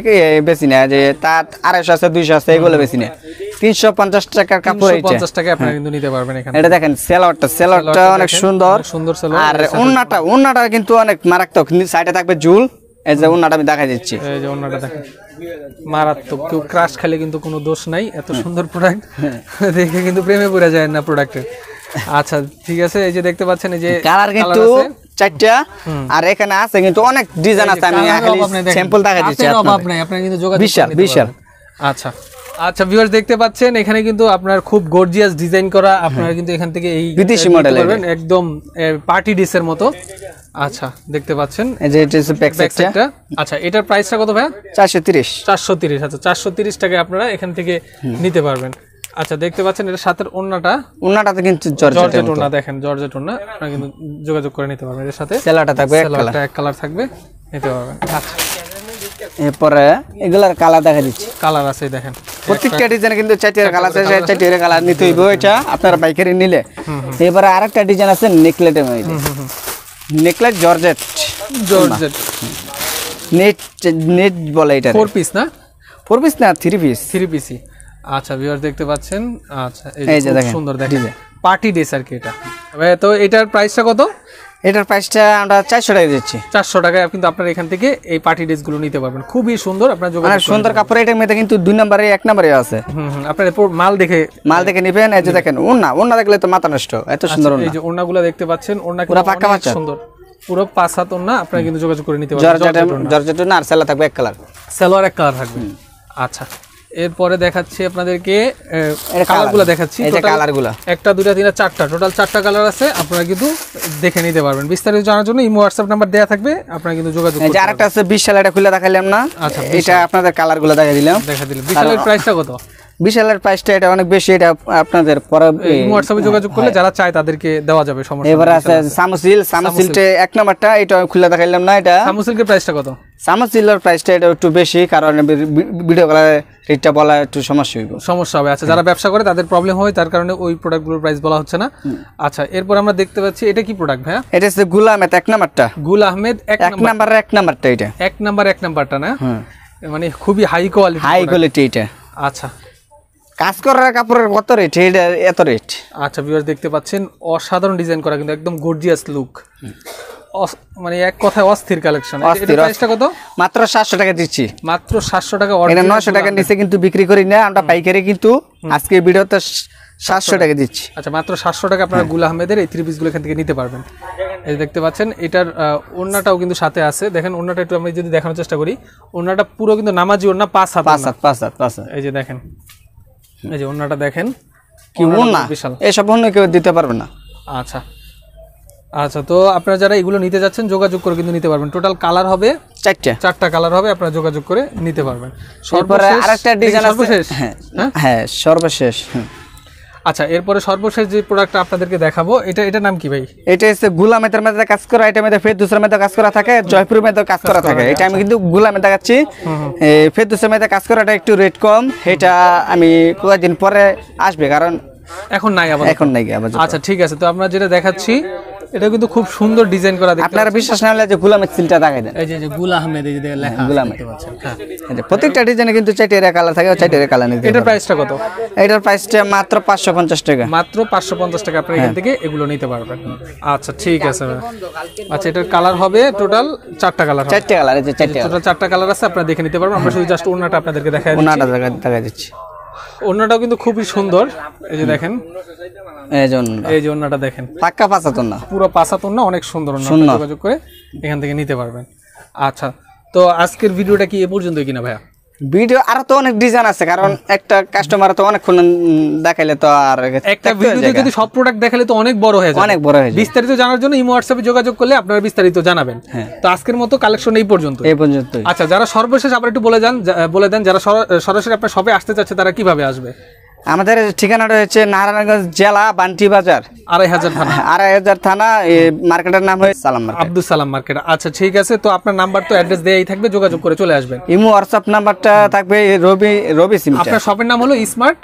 Speaker 1: বেশি না, যে তাঁত 250 আছে 200 আছে এগুলো বেশি না। 350 টাকার কাপড়,
Speaker 2: 350 টাকায় আপনারা কিন্তু নিতে পারবেন এখানে।
Speaker 1: এটা দেখেন সেলারটা অনেক সুন্দর
Speaker 2: সেলার,
Speaker 1: আর ওন্নাটা কিন্তু অনেক মারাত্মক, সাইডে থাকবে ঝুল। এই যে ওন্নাটা আমি দেখাই দিচ্ছি,
Speaker 2: এই যে ওন্নাটা দেখেন মারাত্মক, কেউ ক্রাশ খেলে কিন্তু কোনো দোষ নাই, এত সুন্দর প্রোডাক্ট দেখে কিন্তু প্রেমে পড়ে যায় না প্রোডাক্টের। আচ্ছা ঠিক আছে, এই যে দেখতে পাচ্ছেন এই যে
Speaker 1: কালার কিন্তু 4টা, আর এখানে আছে কিন্তু অনেক ডিজাইন আছে, আমি খালি স্যাম্পল দেখাই দিচ্ছি।
Speaker 2: অভাব নাই, আপনারা কিন্তু যোগাযোগ
Speaker 1: বিশাল।
Speaker 2: আচ্ছা আচ্ছা ভিউয়ার্স দেখতে পাচ্ছেন এখানে কিন্তু আপনার খুব গর্জিয়াস ডিজাইন করা, আপনারা কিন্তু এখান থেকে এই
Speaker 1: বিদেশি মডেল
Speaker 2: পাবেন, একদম পার্টি ড্রেসের মতো। আচ্ছা দেখতে পাচ্ছেন
Speaker 1: এই যে এটা হচ্ছে ব্যাক সাইডটা।
Speaker 2: আচ্ছা এটার প্রাইসটা কত ভাই?
Speaker 1: 430।
Speaker 2: আচ্ছা 430 টাকায় আপনারা এখান থেকে নিতে পারবেন। আচ্ছা দেখতে পাচ্ছেন এটা সাথের ওন্নাটাতে কিন্তু জর্জেট ওন্না, দেখেন জর্জেট ওন্না, আপনারা কিন্তু যোগাযোগ করে নিতে পারবেন। এর সাথে সেলারটা থাকবে এক কালার থাকবে, নিতে পারবেন। আচ্ছা
Speaker 1: এরপরে এগুলার কালার দেখা দিচ্ছি,
Speaker 2: কালার আছে দেখেন,
Speaker 1: প্রত্যেকটা ডিজাইন কিন্তু 4টির কালার আছে, 4টির কালার নিতে হইব। এটা আপনারা পাইকারি নিলে। এবারে আরেকটা ডিজাইন আছে নেকলেটের মধ্যে, নেকলেট জর্জেট নেট বলে এটা,
Speaker 2: 4 পিস না,
Speaker 1: 4 পিস না 3
Speaker 2: পিসই। আচ্ছা ভিউয়ার দেখতে পাচ্ছেন, আচ্ছা এই যে দেখেন সুন্দর দেখেন পার্টি ড্রেস আর কি এটা। তো এটার প্রাইসটা কত?
Speaker 1: এটার প্রাইসটা আমরা 400 টাকা দিচ্ছি।
Speaker 2: 400 টাকায় কিন্তু আপনারা এখান থেকে এই পার্টি ড্রেস গুলো নিতে পারবেন, খুবই সুন্দর। আপনারা যোগাযোগ
Speaker 1: সুন্দর কাপড়, এটার মধ্যে কিন্তু 2 নাম্বারে 1 নাম্বারে আছে।
Speaker 2: আপনারা মাল দেখে
Speaker 1: নেবেন। এই যে দেখেন ওন্না দেখলে তো মাথা নষ্ট, এত সুন্দর ওন্না।
Speaker 2: এই যে ওন্নাগুলো দেখতে পাচ্ছেন, ওন্না পুরো পাকা পাঁচ সুন্দর, পুরো 5 হাত ওন্না, আপনারা কিন্তু যোগাযোগ করে নিতে পারবেন।
Speaker 1: জর্জেট না, আর সেলার থাকবে এক কালার,
Speaker 2: সালোয়ার এক কালার থাকবে। আচ্ছা এরপরে দেখাচ্ছি আপনাদেরকে কালারগুলো দেখাচ্ছি,
Speaker 1: এই যে কালারগুলো
Speaker 2: 1 2 3 4টা, টোটাল 4টা কালার আছে, আপনারা কিন্তু দেখে নিতে পারবেন। বিস্তারিত জানার জন্য ইমো হোয়াটসঅ্যাপ নাম্বার দেয়া থাকবে, আপনারা কিন্তু যোগাযোগ করতে পারবেন। আরেকটা আছে 20 সাল, এটা খুলে দেখাইলাম না। আচ্ছা এটা আপনাদের কালারগুলো দেখাই দিলাম। 20 সালের প্রাইসটা কত? 20 সালের প্রাইসটা এটা অনেক বেশি, এটা আপনাদের পরে ইমো হোয়াটসঅ্যাপে যোগাযোগ করলে যারা চায় তাদেরকে দেওয়া যাবে, সমস্যা। এবারে আছে সামসিলটা 1 নাম্বারটা, এটা খুলে দেখাইলাম না। এটা সামসিলের প্রাইসটা কত? সামসিলের প্রাইসটা এটা একটু বেশি, কারণ ভিডিও কলে রেটটা বলা একটু সমস্যা হবে। আচ্ছা যারা ব্যবসা করে তাদের প্রবলেম হয়, তার কারণে ওই প্রোডাক্টগুলোর প্রাইস বলা হচ্ছে না। আচ্ছা এরপর আমরা দেখতে পাচ্ছি এটা কি প্রোডাক্ট ভাইয়া? এটা হচ্ছে গুল আহমেদ 1 নাম্বারটা, গুল আহমেদ 1 নাম্বারটা, এটা 1 নাম্বারটা না, মানে খুবই হাই কোয়ালিটি এটা। আচ্ছা কাজ করার কাপড়ের কত রেট? এটা এত রেট। আচ্ছা ভিউয়ার্স দেখতে পাচ্ছেন অসাধারণ ডিজাইন করা, কিন্তু একদম গর্জিয়াস লুক। মানে এক কথায় অস্থির কালেকশন।
Speaker 1: অস্থির,
Speaker 2: এটার প্রাইসটা কত?
Speaker 1: মাত্র 700 টাকা দিচ্ছি।
Speaker 2: মাত্র 700 টাকা।
Speaker 1: এটা 900 টাকার নিচে কিন্তু বিক্রি করি না আমরা, পাইকারি কিন্তু আজকে ভিডিওতে 700 টাকা দিচ্ছি।
Speaker 2: আচ্ছা, মাত্র 700 টাকা আপনারা গুল আহমেদের এই থ্রি পিসগুলো এখান থেকে নিতে পারবেন। এই যে দেখতে পাচ্ছেন, এটার ওড়নাটাও কিন্তু সাথে আছে। দেখেন ওড়নাটা একটু আমি যদি দেখানোর চেষ্টা করি, ওড়নাটা পুরো কিন্তু নামাজি ওড়না, 5 হাত। এই যে দেখেন, এই যে ওড়নাটা দেখেন
Speaker 1: কি ওড়না,
Speaker 2: বিশাল।
Speaker 1: এসব ওড়না কেউ দিতে পারবে না।
Speaker 2: আচ্ছা আচ্ছা, তো আপনারা যারা এগুলো নিতে যাচ্ছেন যোগাযোগ করে কিন্তু নিতে পারবেন। টোটাল কালার হবে 4টা কালার হবে, আপনারা যোগাযোগ করে নিতে পারবেন।
Speaker 1: সর্বশেষ আরেকটা ডিজাইন আছে।
Speaker 2: সর্বশেষ,
Speaker 1: হ্যাঁ সর্বশেষ।
Speaker 2: আচ্ছা, এরপরে সর্বশেষ যে প্রোডাক্টটা আপনাদেরকে দেখাবো, এটার নাম কি ভাই?
Speaker 1: এটা হচ্ছে গুলামের মধ্যে কাজ করা, এটা মধ্যে ফেরদৌসের মধ্যে কাজ করা থাকে, জয়পুরের মধ্যে কাজ করা থাকে। এটা আমি কিন্তু গুলামে দেখাচ্ছি, ফেরদৌসের মধ্যে কাজ করাটা একটু রেট কম। এটা আমি কয়েকদিন পরে আসবে, কারণ
Speaker 2: এখন নাই আবার। আচ্ছা ঠিক আছে, তো আমরা যেটা দেখাচ্ছি এটা কিন্তু খুব সুন্দর ডিজাইন করা।
Speaker 1: আপনারা বিশ্বাস না হলে যে গুলামের সিলটা দেখাই দেন,
Speaker 2: এই যে গুল আহমেদ, এই যে লেখা
Speaker 1: গুলামের। প্রত্যেকটা ডিজাইনে কিন্তু 4টা কালার থাকে, 4টা কালার নিতে।
Speaker 2: এটার প্রাইসটা কত?
Speaker 1: এটার প্রাইসটা মাত্র 550 টাকা।
Speaker 2: মাত্র 550 টাকা আপনারা এখান থেকে এগুলো নিতে পারবেন। আচ্ছা ঠিক আছে। আচ্ছা, এটার কালার হবে টোটাল 4টা কালার।
Speaker 1: 4টা কালার, এই যে 4টা
Speaker 2: টোটাল 4টা কালার আছে, আপনারা দেখে নিতে পারবেন। আমরা শুধু জাস্ট ওড়নাটা আপনাদেরকে দেখাই দিচ্ছি।
Speaker 1: ওড়নাটা দেখাই দিচ্ছি।
Speaker 2: ওড়নাটাও কিন্তু খুবই সুন্দর। এই যে দেখেন, এই যে ওড়নাটা দেখেন,
Speaker 1: পাক্কা পাঁচাতন না,
Speaker 2: পুরো পাঁচাতন না, অনেক সুন্দর ওড়না। যোগাযোগ করে এখান থেকে নিতে পারবেন। আচ্ছা, তো আজকের ভিডিওটা কি এ পর্যন্তই কিনা ভাইয়া?
Speaker 1: ভিডিও আরো তো অনেক ডিজাইন আছে, কারণ একটা কাস্টমার তো অনেকক্ষণ দেখাইলে তো আর
Speaker 2: একটা ভিডিওতে যদি সব প্রোডাক্ট দেখালে তো অনেক বড় হয়ে যায়,
Speaker 1: অনেক বড় হয়ে যায়।
Speaker 2: বিস্তারিত জানার জন্য ইমো হোয়াটসঅ্যাপে যোগাযোগ করলে আপনারা বিস্তারিত জানাবেন। তো আজকের মতো কালেকশন এই পর্যন্ত। আচ্ছা, যারা সর্বশেষ আবার একটু বলে দেন, যারা সরাসরি আপনার শপে আসতে চাচ্ছে তারা কিভাবে আসবে?
Speaker 1: আমাদের ঠিকানাটা হচ্ছে নারায়ণগঞ্জ জেলা, বান্টি বাজার,
Speaker 2: 2500 থানা।
Speaker 1: 2500 থানা। মার্কেটের নাম হচ্ছে সালাম মার্কেট,
Speaker 2: আব্দুল সালাম মার্কেট। আচ্ছা ঠিক আছে, তো আপনার নাম্বার তো অ্যাড্রেস দেয়াই থাকবে, যোগাযোগ করে চলে আসবেন।
Speaker 1: ইমো হোয়াটসঅ্যাপ নাম্বারটা থাকবে রবি সিম।
Speaker 2: আপনার শপের নাম হলো স্মার্ট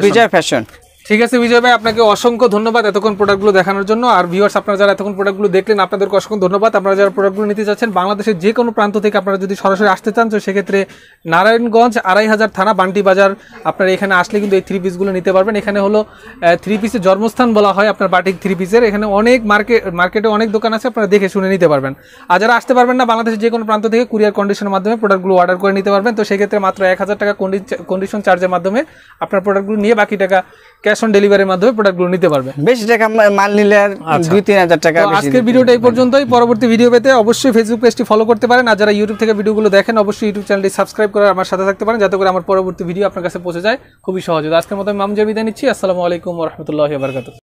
Speaker 1: বিজয় ফ্যাশন।
Speaker 2: ঠিক আছে বিজয় ভাই, আপনাকে অসংখ্য ধন্যবাদ এতক্ষণ প্রোডাক্টগুলো দেখানোর জন্য। আর ভিউয়ার্স, আপনারা যারা এতক্ষণ প্রোডাক্টগুলো দেখলেন, আপনাদেরকে অসংখ্য ধন্যবাদ। আপনারা যারা প্রোডাক্টগুলো নিতে যাচ্ছেন বাংলাদেশের যে কোনো প্রান্ত থেকে, আপনারা যদি সরাসরি আসতে চান তো সেক্ষেত্রে নারায়ণগঞ্জ 2500 থানা, বান্টি বাজার, আপনারা এখানে আসলে কিন্তু এই থ্রি পিসগুলো নিতে পারবেন। এখানে হলো থ্রি পিসের জন্মস্থান বলা হয় আপনার বাটিক থ্রি পিসের। এখানে অনেক মার্কেটে অনেক দোকান আছে, আপনারা দেখে শুনে নিতে পারবেন। আর যারা আসতে পারবেন না, বাংলাদেশের যে কোনো প্রান্ত থেকে কুরিয়ার কন্ডিশনের মাধ্যমে প্রোডাক্টগুলো অর্ডার করে নিতে পারবেন। তো সেক্ষেত্রে মাত্র 1000 টাকা কন্ডিশন চার্জের মাধ্যমে আপনার প্রোডাক্টগুলো নিয়ে বাকি টাকা ক্যাশ অন ডেলিভারির মাধ্যমে প্রোডাক্টগুলো নিতে পারবে।
Speaker 1: বেশি টাকা মাল নিলে 2-3 টাকা।
Speaker 2: আজকের ভিডিওটা এই পর্যন্তই। পরবর্তী ভিডিও পেতে অবশ্যই ফেসবুক পেজটি ফলো করতে পারেন। আর যারা ইউটিউব থেকে ভিডিওগুলো দেখেন অবশ্যই ইউটিউব চ্যানেলটি সাবস্ক্রাইব করে আমার সাথে থাকতে পারেন, যাতে করে আমার পরবর্তী ভিডিও আপনার কাছে পৌঁছে যায় খুবই সহজে। আজকের মতো আমি মামুন জাহিদ বিদায় নিচ্ছি। আসসালামু আলাইকুম ওয়া রাহমাতুল্লাহি ওয়া বারাকাতুহু।